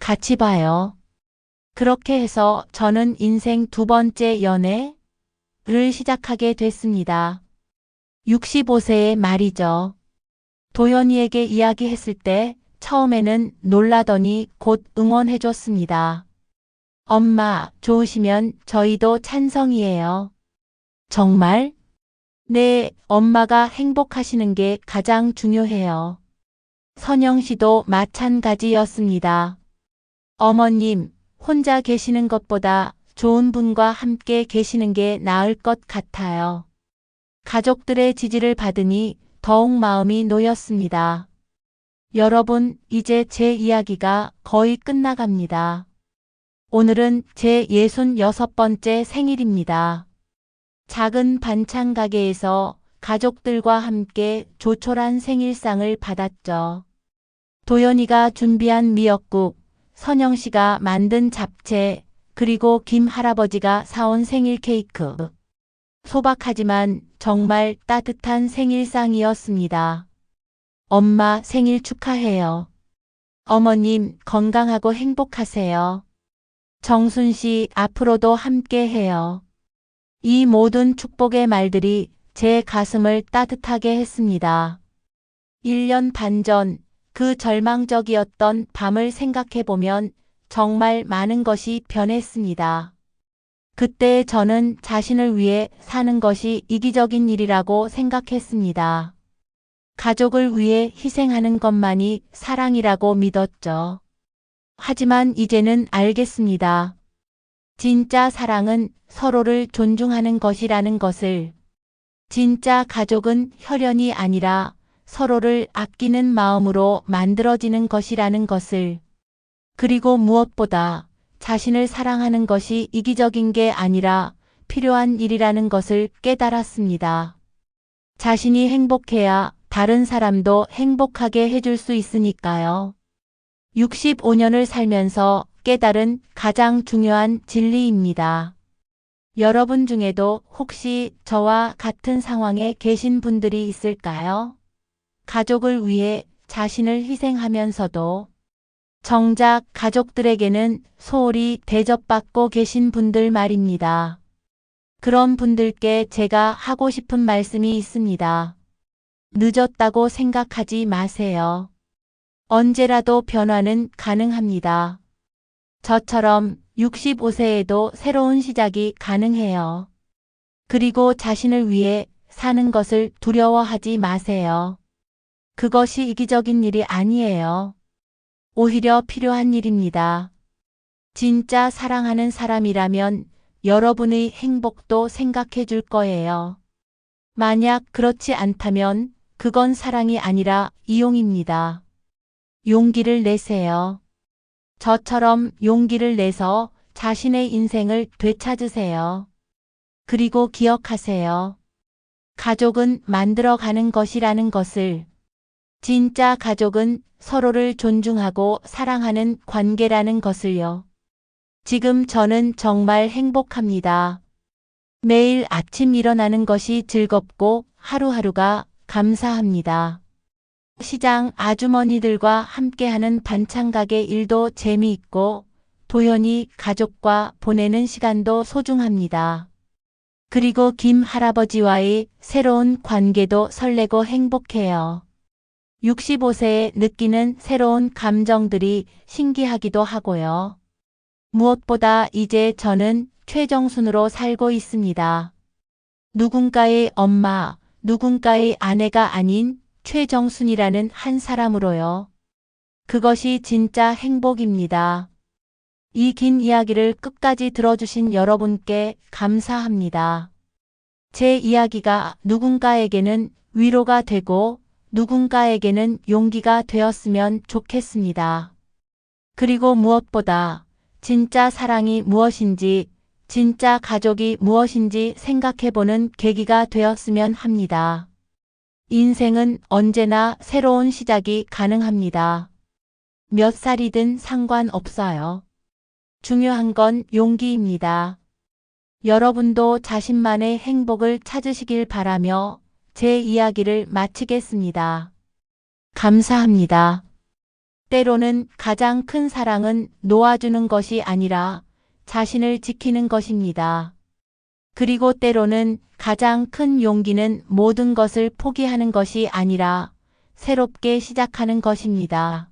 같이 봐요. 그렇게 해서 저는 인생 두 번째 연애를 시작하게 됐습니다. 65세의 말이죠. 도현이에게 이야기했을 때 처음에는 놀라더니 곧 응원해줬습니다. 엄마, 좋으시면 저희도 찬성이에요. 정말? 네, 엄마가 행복하시는 게 가장 중요해요. 선영 씨도 마찬가지였습니다. 어머님, 혼자 계시는 것보다 좋은 분과 함께 계시는 게 나을 것 같아요. 가족들의 지지를 받으니 더욱 마음이 놓였습니다. 여러분, 이제 제 이야기가 거의 끝나갑니다. 오늘은 제 66번째 생일입니다. 작은 반찬 가게에서 가족들과 함께 조촐한 생일상을 받았죠. 도연이가 준비한 미역국, 선영 씨가 만든 잡채, 그리고 김 할아버지가 사온 생일 케이크. 소박하지만 정말 따뜻한 생일상이었습니다. 엄마 생일 축하해요. 어머님 건강하고 행복하세요. 정순 씨 앞으로도 함께 해요. 이 모든 축복의 말들이 제 가슴을 따뜻하게 했습니다. 1년 반 전 그 절망적이었던 밤을 생각해보면 정말 많은 것이 변했습니다. 그때 저는 자신을 위해 사는 것이 이기적인 일이라고 생각했습니다. 가족을 위해 희생하는 것만이 사랑이라고 믿었죠. 하지만 이제는 알겠습니다. 진짜 사랑은 서로를 존중하는 것이라는 것을. 진짜 가족은 혈연이 아니라 서로를 아끼는 마음으로 만들어지는 것이라는 것을. 그리고 무엇보다 자신을 사랑하는 것이 이기적인 게 아니라 필요한 일이라는 것을 깨달았습니다. 자신이 행복해야 다른 사람도 행복하게 해줄 수 있으니까요. 65년을 살면서 깨달은 가장 중요한 진리입니다. 여러분 중에도 혹시 저와 같은 상황에 계신 분들이 있을까요? 가족을 위해 자신을 희생하면서도 정작 가족들에게는 소홀히 대접받고 계신 분들 말입니다. 그런 분들께 제가 하고 싶은 말씀이 있습니다. 늦었다고 생각하지 마세요. 언제라도 변화는 가능합니다. 저처럼 65세에도 새로운 시작이 가능해요. 그리고 자신을 위해 사는 것을 두려워하지 마세요. 그것이 이기적인 일이 아니에요. 오히려 필요한 일입니다. 진짜 사랑하는 사람이라면 여러분의 행복도 생각해 줄 거예요. 만약 그렇지 않다면 그건 사랑이 아니라 이용입니다. 용기를 내세요. 저처럼 용기를 내서 자신의 인생을 되찾으세요. 그리고 기억하세요. 가족은 만들어가는 것이라는 것을. 진짜 가족은 서로를 존중하고 사랑하는 관계라는 것을요. 지금 저는 정말 행복합니다. 매일 아침 일어나는 것이 즐겁고 하루하루가 감사합니다. 시장 아주머니들과 함께하는 반찬가게 일도 재미있고 도연이 가족과 보내는 시간도 소중합니다. 그리고 김 할아버지와의 새로운 관계도 설레고 행복해요. 65세에 느끼는 새로운 감정들이 신기하기도 하고요. 무엇보다 이제 저는 최정순으로 살고 있습니다. 누군가의 엄마, 누군가의 아내가 아닌 최정순이라는 한 사람으로요. 그것이 진짜 행복입니다. 이 긴 이야기를 끝까지 들어주신 여러분께 감사합니다. 제 이야기가 누군가에게는 위로가 되고 누군가에게는 용기가 되었으면 좋겠습니다. 그리고 무엇보다 진짜 사랑이 무엇인지, 진짜 가족이 무엇인지 생각해보는 계기가 되었으면 합니다. 인생은 언제나 새로운 시작이 가능합니다. 몇 살이든 상관없어요. 중요한 건 용기입니다. 여러분도 자신만의 행복을 찾으시길 바라며 제 이야기를 마치겠습니다. 감사합니다. 때로는 가장 큰 사랑은 놓아주는 것이 아니라 자신을 지키는 것입니다. 그리고 때로는 가장 큰 용기는 모든 것을 포기하는 것이 아니라 새롭게 시작하는 것입니다.